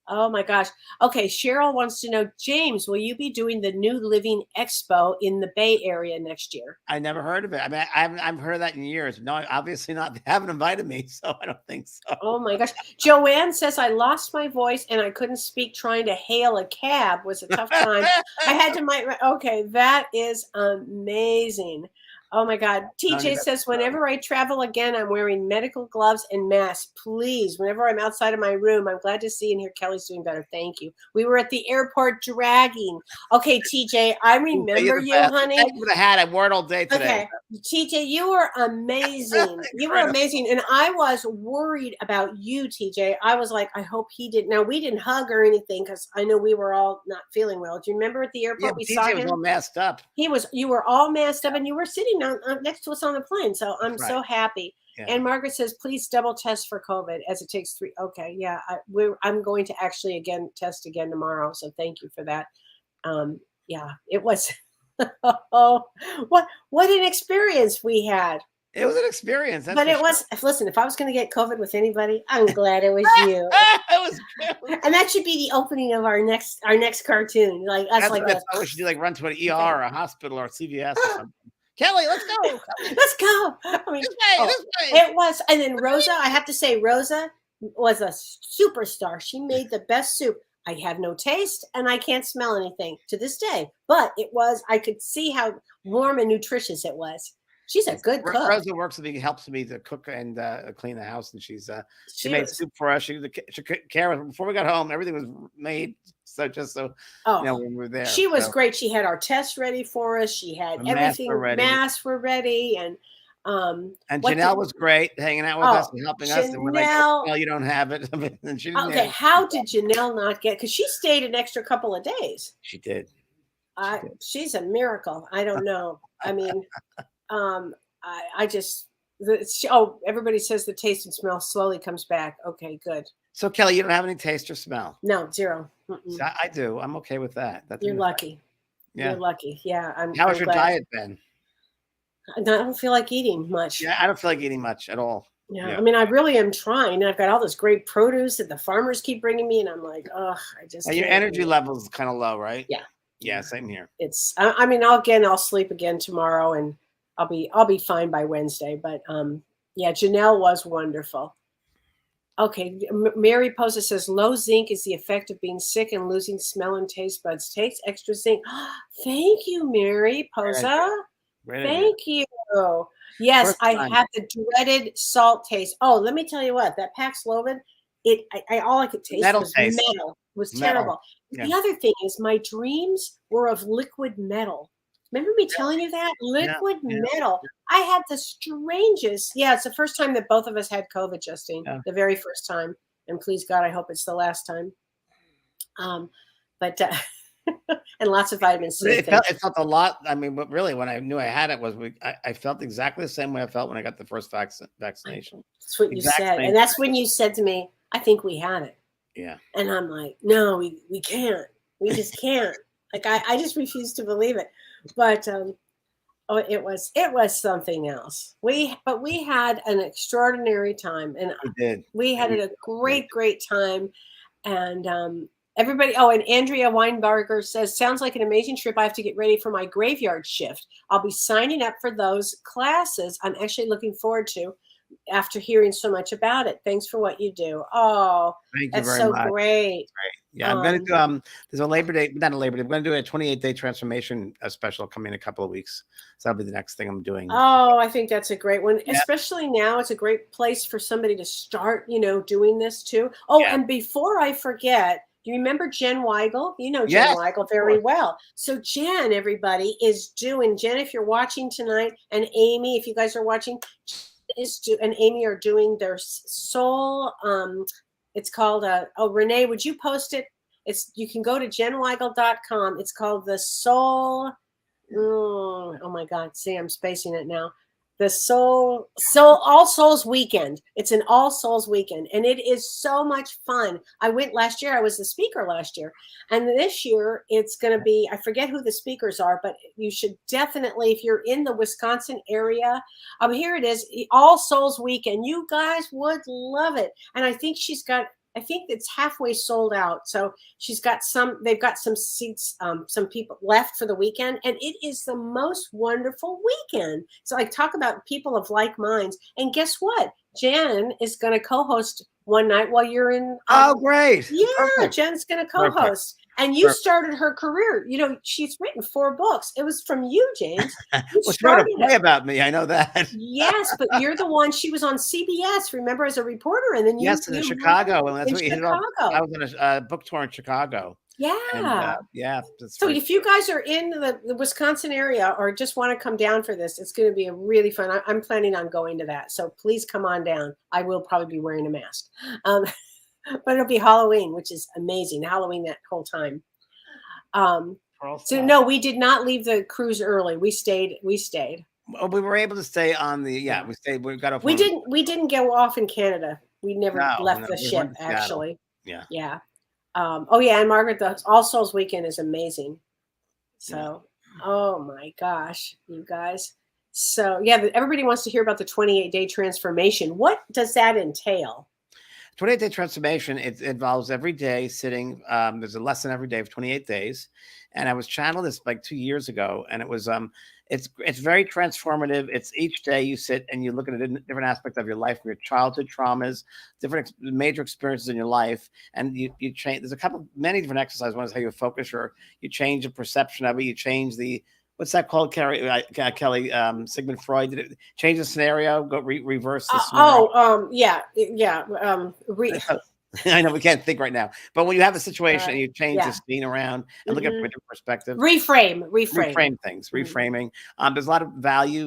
Oh my gosh. Okay, Cheryl wants to know, James, will you be doing the New Living Expo in the Bay Area next year? I never heard of it. I mean, I haven't heard of that in years. No, obviously not. They haven't invited me, so I don't think so. Oh my gosh. Joanne says, I lost my voice and I couldn't speak. Trying to hail a cab was a tough time. I had to okay, that is amazing. Oh my God. TJ says, whenever I travel again, I'm wearing medical gloves and masks. Please, whenever I'm outside of my room, I'm glad to see and hear Kelly's doing better. Thank you. We were at the airport dragging. Okay, TJ, I remember you, honey. Thank you for the hat. I wore it all day today. Okay, TJ, you were amazing. You were amazing. And I was worried about you, TJ. I was like, I hope he didn't. Now, we didn't hug or anything because I know we were all not feeling well. Do you remember at the airport we saw him? TJ was all masked up. You were all masked up and you were sitting next to us on the plane. So I'm so happy. Yeah. And Margaret says, please double test for COVID as it takes 3. Okay. Yeah. I'm going to actually test again tomorrow. So thank you for that. Yeah, it was, what an experience we had. It was an experience. But it was, listen, if I was going to get COVID with anybody, I'm glad it was you. And that should be the opening of our next cartoon. Like us, like that's what we should do, like run to an ER or a hospital or CVS or something. Kelly, let's go. Let's go. I mean, this way. It was. And then Rosa, I have to say, Rosa was a superstar. She made the best soup. I have no taste and I can't smell anything to this day. But it was, I could see how warm and nutritious it was. She's a good cook. Rosa works with me, helps me to cook and clean the house, and she made soup for us. She care before we got home. Everything was made when we were there. She was great. She had our tests ready for us. She had everything. Masks were ready, and Janelle was great, hanging out with us and helping us. And we're like, "No, you don't have it." And she didn't. Okay, how did Janelle not get? Because she stayed an extra couple of days. She did. She's a miracle. I don't know. I mean. Everybody says the taste and smell slowly comes back. Okay, good. So Kelly, you don't have any taste or smell? No, zero. So I do. I'm okay with that. You're lucky. Yeah. You're lucky. Yeah. How has your diet been? I don't feel like eating much. Yeah, I don't feel like eating much at all. Yeah. I mean, I really am trying. I've got all this great produce that the farmers keep bringing me, and I'm like, I just. Your energy level is kind of low, right? Yeah. Yeah, same here. It's. I mean, I'll sleep again tomorrow, and I'll be fine by Wednesday. But yeah, Janelle was wonderful. Okay, Mary Posa says low zinc is the effect of being sick and losing smell and taste buds. Takes extra zinc. Thank you, Mary Posa. Thank you. Yes, I had the dreaded salt taste. Oh, let me tell you what, that Paxlovid, all I could taste was metal. It was terrible. Yeah. The other thing is my dreams were of liquid metal. Remember me telling you that? Liquid metal. I had the strangest. Yeah, it's the first time that both of us had COVID, Justine. Yeah. The very first time. And please God, I hope it's the last time. But and lots of vitamin C. It felt a lot. I mean, but really, when I knew I had it, I felt exactly the same way I felt when I got the first vaccination. That's what you said. And that's when you said to me, I think we had it. Yeah. And I'm like, no, we can't. We just can't. Like, I just refuse to believe it. But it was something else. We had an extraordinary time, and we had a great time, and everybody. Oh, and Andrea Weinberger says, sounds like an amazing trip. I have to get ready for my graveyard shift. I'll be signing up for those classes. I'm actually looking forward to after hearing so much about it. Thanks for what you do. Oh, that's so great. Yeah, I'm gonna do there's a Labor Day, not a Labor Day. I'm gonna do a 28-day transformation special coming in a couple of weeks. So that'll be the next thing I'm doing. Oh, I think that's a great one. Yeah. Especially now, it's a great place for somebody to start, doing this too. Oh, Yeah. and before I forget, do you remember Jen Weigel? You know Jen Yes, Weigel of very course. well. So Jen, everybody, is doing, Jen, if you're watching tonight, and Amy, if you guys are watching, and Amy are doing their soul. It's called Renee, would you post it? You can go to jenweigel.com. It's called the Soul. Oh my God, see, I'm spacing it now. The All Souls Weekend. It's an All Souls Weekend, and it is so much fun. I went last year. I was the speaker last year, and this year it's going to be. I forget who the speakers are, but you should definitely, if you're in the Wisconsin area, here it is, All Souls Weekend. You guys would love it, and I think I think it's halfway sold out. So they've got some seats, some people left for the weekend. And it is the most wonderful weekend. So I talk about people of like minds. And guess what? Jen is going to co-host one night while you're in. Oh, great. Yeah, Perfect. Jen's going to Perfect. co-host. And you started her career. She's written 4 books. It was from you, James. You Well, she wrote a started play it. about me. I know that. Yes, but you're the one. She was on CBS, remember, as a reporter, and then Yes, in Chicago, and that's in what you hit it off. I Chicago. was on a book tour in Chicago. And Yeah. yeah, that's So very if you guys are in the Wisconsin area or just want to come down for this, it's going to be a really fun. I'm planning on going to that. So please come on down. I will probably be wearing a mask. But it'll be Halloween, which is amazing. Halloween that whole time. So no, we did not leave the cruise early. We stayed. Well, we were able to stay on the we stayed. We got off. We didn't go off in Canada. We never left the we ship, went to Seattle. actually. Yeah. Yeah. Oh yeah, and Margaret, the All Souls Weekend is amazing. So, oh my gosh, you guys. So yeah, everybody wants to hear about the 28-day transformation. What does that entail? 28-day transformation, it involves every day sitting. There's a lesson every day of 28 days. And I was channeled this like 2 years ago. And it was it's very transformative. It's each day you sit and you look at a different aspect of your life, from your childhood traumas, different major experiences in your life. And you change. There's many different exercises. One is how you focus, or you change the perception of it. You change what's that called, Kelly? Sigmund Freud, did it change the scenario? Go reverse the scenario. I know we can't think right now, but when you have a situation and you change the scene around and look at a different perspective, reframe things, reframing. There's a lot of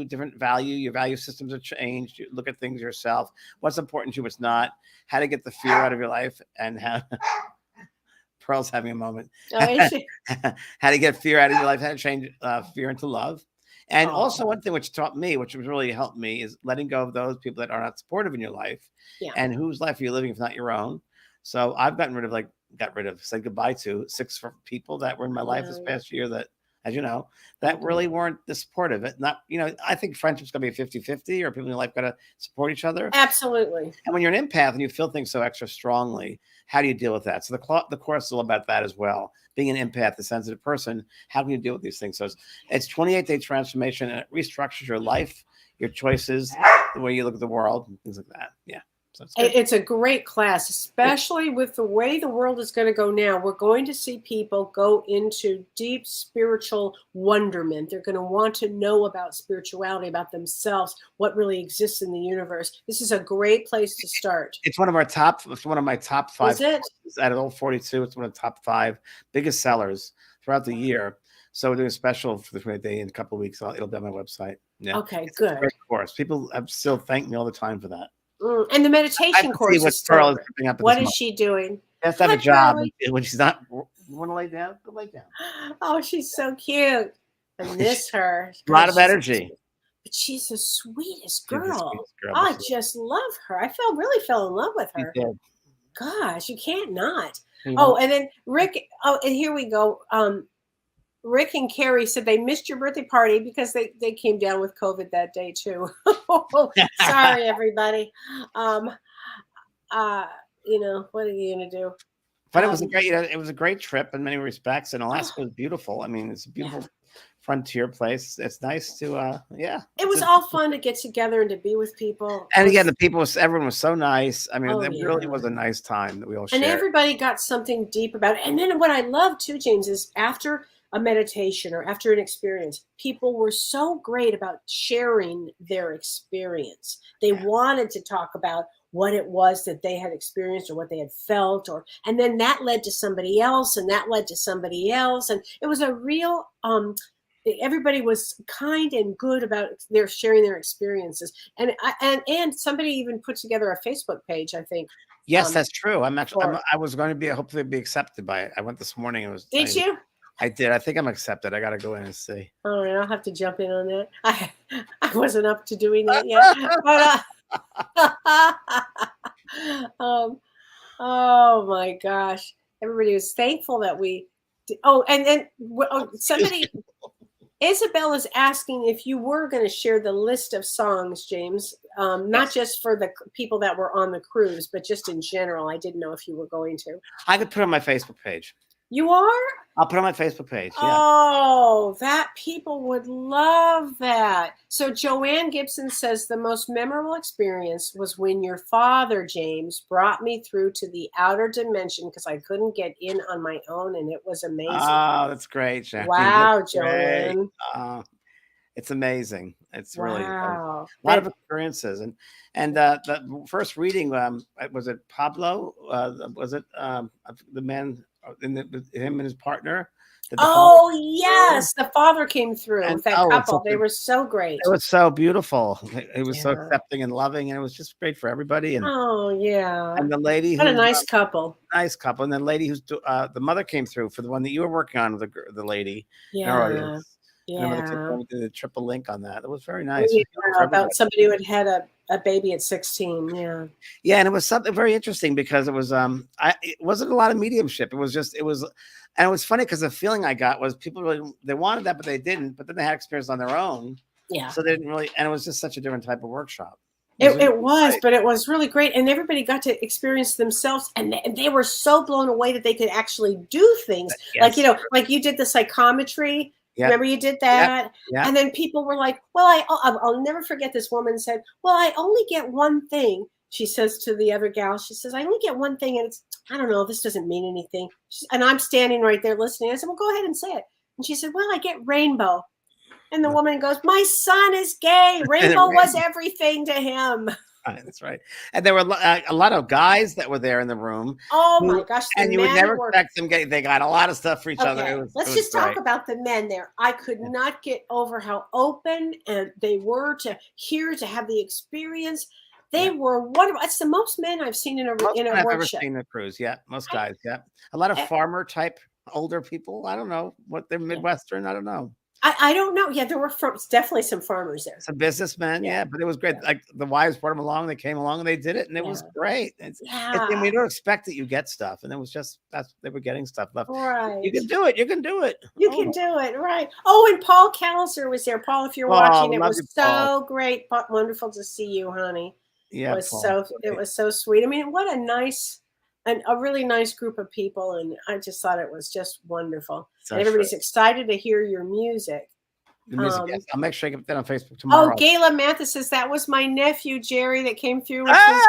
different value. Your value systems are changed. You look at things yourself. What's important to you? What's not? How to get the fear out of your life, and how. Pearl's having a moment. How to get fear out of your life, how to change fear into love. And also one thing which taught me, which really helped me, is letting go of those people that are not supportive in your life. Yeah. And whose life are you living if not your own? So I've said goodbye to 6 people that were in my life this past year that, as you know, that really weren't the supportive. I think friendship's going to be a 50-50, or people in your life got to support each other. Absolutely. And when you're an empath and you feel things so extra strongly, how do you deal with that? So the course is all about that as well. Being an empath, a sensitive person, how can you deal with these things? So it's 28-day transformation, and it restructures your life, your choices, the way you look at the world, and things like that. Yeah. So it's a great class, especially with the way the world is going to go now. We're going to see people go into deep spiritual wonderment. They're going to want to know about spirituality, about themselves, what really exists in the universe. This is a great place to start. It's one of my top 5. Is it? Out of all 42, it's one of the top 5 biggest sellers throughout the year. So we're doing a special for the 28th day in a couple of weeks. It'll be on my website. Yeah. Okay, it's good. A great course. People have still thanked me all the time for that. And the meditation course is Pearl still. What is she doing? She has to have a job when she's not. You want to lay down? Go lay down. Oh, she's so cute. I miss her. A lot of energy. But she's the sweetest girl. I just love her. I really fell in love with her. Gosh, you can't not. Oh, and then Rick. Oh, and here we go. Rick and Carrie said they missed your birthday party because they came down with COVID that day too. Sorry, everybody. What are you gonna do? But it was a great trip in many respects, and Alaska was beautiful. I mean, it's beautiful frontier place. It's nice to yeah. It was all fun to get together and to be with people. And again, everyone was so nice. I mean, Oh, it really yeah. was a nice time that we all And shared. everybody got something deep about it. And then what I love too, James, is after a meditation or after an experience, people were so great about sharing their experience. They wanted to talk about what it was that they had experienced or what they had felt, and then that led to somebody else, and that led to somebody else, and it was a real everybody was kind and good about their sharing their experiences, and somebody even put together a Facebook page, I think. Yes, that's true. For I was going to hopefully be accepted by it. I went this morning. Did you? I did. I think I'm accepted. I got to go in and see. All right, I'll have to jump in on that. I wasn't up to doing that yet, but oh my gosh, everybody was thankful that we did. Oh, and then somebody, Isabel is asking if you were going to share the list of songs, James, not just for the people that were on the cruise, but just in general. I didn't know if you were going to. I could put it on my Facebook page. You are? I'll put it on my Facebook page. Yeah. Oh, that people would love that. So Joanne Gibson says the most memorable experience was when your father, James, brought me through to the outer dimension because I couldn't get in on my own, and it was amazing. Oh, that's great, Jackie. Wow, That's great. Joanne. It's amazing. It's really Wow. a lot of experiences. And the first reading, was it Pablo? Was it the man him and his partner? Oh yes, the father came through with that it's couple. such They were so great. It was so beautiful. It was so Yeah. accepting and loving, and it was just great for everybody. And Oh yeah. the lady, What a who, nice couple. nice couple, and the lady who's the mother came through for the one that you were working on with the lady. in our Yeah. audience. And the mother came Yeah. through and did a triple link on that. It was very nice. Yeah, It was for everybody. about somebody who had a baby at 16. Yeah. Yeah, and it was something very interesting because it was it wasn't a lot of mediumship. It was and it was funny because the feeling I got was people really they wanted that, but they didn't. But then they had experience on their own, Yeah. so they didn't really. And it was just such a different type of workshop. It was, but it was really great. And everybody got to experience themselves. And they were so blown away that they could actually do things. Yes. Like you did the psychometry. Yeah. Remember you did that? Yeah. And then people were like, well, I'll never forget this woman said, well, I only get one thing. She says to the other gal, she says, I only get one thing. And it's, I don't know, this doesn't mean anything. And I'm standing right there listening. I said, well, go ahead and say it. And she said, well, I get rainbow. And the woman goes, my son is gay. Rainbow was everything to him. That's right. And there were a lot of guys that were there in the room. Oh my gosh. And you would never expect them they got a lot of stuff for each other. Let's just talk about the men there. I could not get over how open and they were to have the experience. They were wonderful. It's the most men I've seen in a I've ever workshop. seen a cruise. Yeah, most guys. Yeah, a lot of farmer type older people. I don't know what they're Midwestern. I don't know. I don't know. Yeah, there were definitely some farmers there. Some businessmen, yeah, but it was great. Like the wives brought them along, they came along and they did it, and it was great. And we don't expect that you get stuff, and it was just they were getting stuff left. Right. You can do it. You can do it. You can do it. Right. Oh, and Paul Calliser was there. Paul, if you're watching, it was so great. Wonderful to see you, honey. Yeah, it was so sweet. I mean, what a nice and a really nice group of people, and I just thought it was just wonderful. And everybody's excited to hear your music. The music, yes. I'll make sure I get that on Facebook tomorrow. Oh, Gayla Mathis says that was my nephew Jerry that came through with his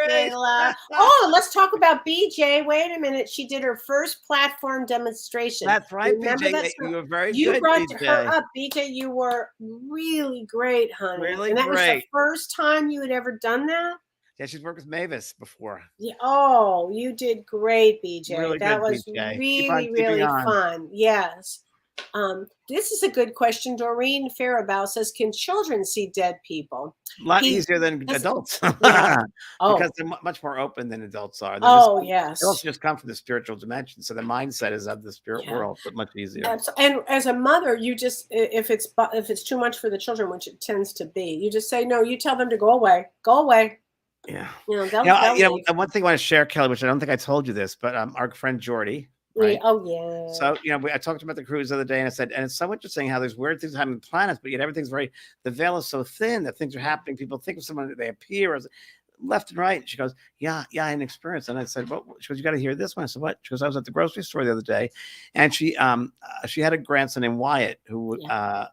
Gayla. Oh, let's talk about BJ. Wait a minute, she did her first platform demonstration. That's right, Remember BJ. You were very good. You brought BJ. her up, BJ. You were really great, honey. Really and that was great. the first time you had ever done that. Yeah, she's worked with Mavis before. Yeah. Oh, you did great, BJ. Really that good, was BJ. really fun. Yes. This is a good question. Doreen Faribault says, can children see dead people? A lot easier than adults. Yeah. Because they're much more open than adults are. Yes. They also just come from the spiritual dimension. So the mindset is of the spirit world, but much easier. And as a mother, you just, if it's too much for the children, which it tends to be, you just say, no, you tell them to go away. Go away. Yeah. They'll one thing I want to share, Kelly, which I don't think I told you this, but our friend Jordy. Right? Oh, yeah. So, I talked about the cruise the other day and I said, and it's so interesting how there's weird things happening on planets, but yet everything's the veil is so thin that things are happening. People think of someone, they appear as left and right. She goes, yeah, I had an experience. And I said, what? She goes, you got to hear this one. I said, what? She goes, I was at the grocery store the other day, and she had a grandson named Wyatt who,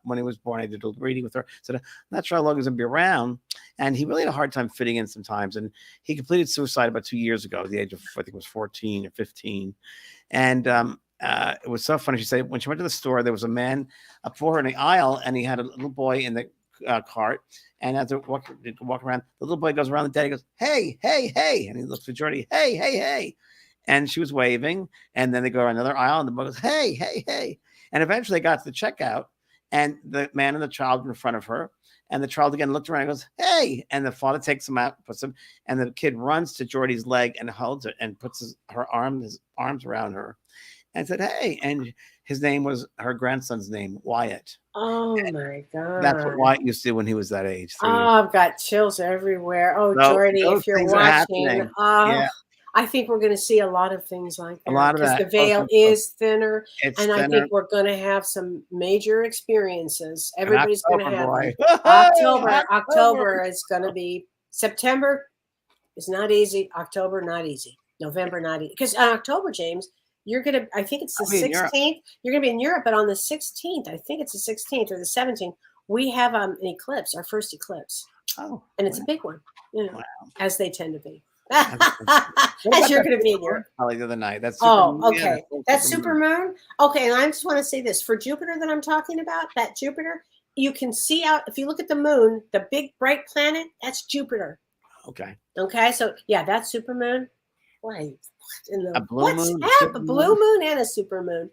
when he was born, I did a reading with her. Said, I'm not sure how long he's gonna be around, and he really had a hard time fitting in sometimes. And he completed suicide about 2 years ago, at the age of, I think it was 14 or 15, and it was so funny. She said when she went to the store, there was a man up for her in the aisle, and he had a little boy in the cart. And as they walk around, the little boy goes around the daddy, goes, hey, hey, hey. And he looks at Jordy, hey, hey, hey. And she was waving. And then they go around another aisle, and the boy goes, hey, hey, hey. And eventually they got to the checkout, and the man and the child were in front of her. And the child again looked around and goes, hey. And the father takes him out, puts him, and the kid runs to Jordy's leg and holds it and puts his arms around her and said, hey. And his name was her grandson's name, Wyatt. Oh my God. That's what Wyatt used to do when he was that age. Oh, I've got chills everywhere. Oh, Jordy, if you're watching, I think we're going to see a lot of things like that. A lot of that. Because the veil is thinner. It's and thinner. I think we're going to have some major experiences. Everybody's going to have October is going to be September is not easy. October, not easy. November, not easy. Because October, James, you're going to, I think it's the 16th. You're going to be in Europe, but on the 16th, I think it's the 16th or the 17th, we have an eclipse, our first eclipse. Oh. And it's a big one, as they tend to be. As you're going to be in Europe. Probably the other night. That's okay. That's super moon. Okay, and I just want to say this. For Jupiter that I'm talking about, that Jupiter, you can see out, if you look at the moon, the big bright planet, that's Jupiter. Okay. Okay, so yeah, that's super moon. Why? A blue moon? A blue moon and a super moon.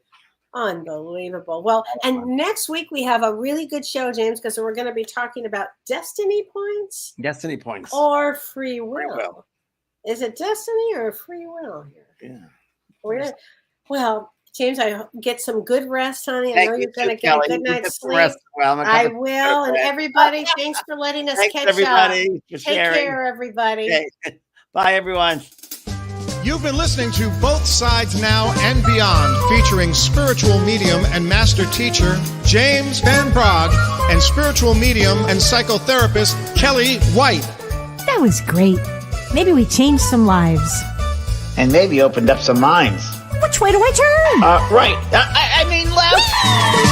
Unbelievable. Well, and next week we have a really good show, James, because we're going to be talking about destiny points. Destiny points. Or free will. Is it destiny or free will here? Yeah. Well, James, I get some good rest, honey. I know you're going to get a good night's sleep. Well, I will. And everybody, thanks for letting us catch up. Take care, everybody. Okay. Bye, everyone. You've been listening to Both Sides Now and Beyond, featuring spiritual medium and master teacher James Van Praagh and spiritual medium and psychotherapist Kelly White. That was great. Maybe we changed some lives. And maybe opened up some minds. Which way do I turn? Right. I mean left.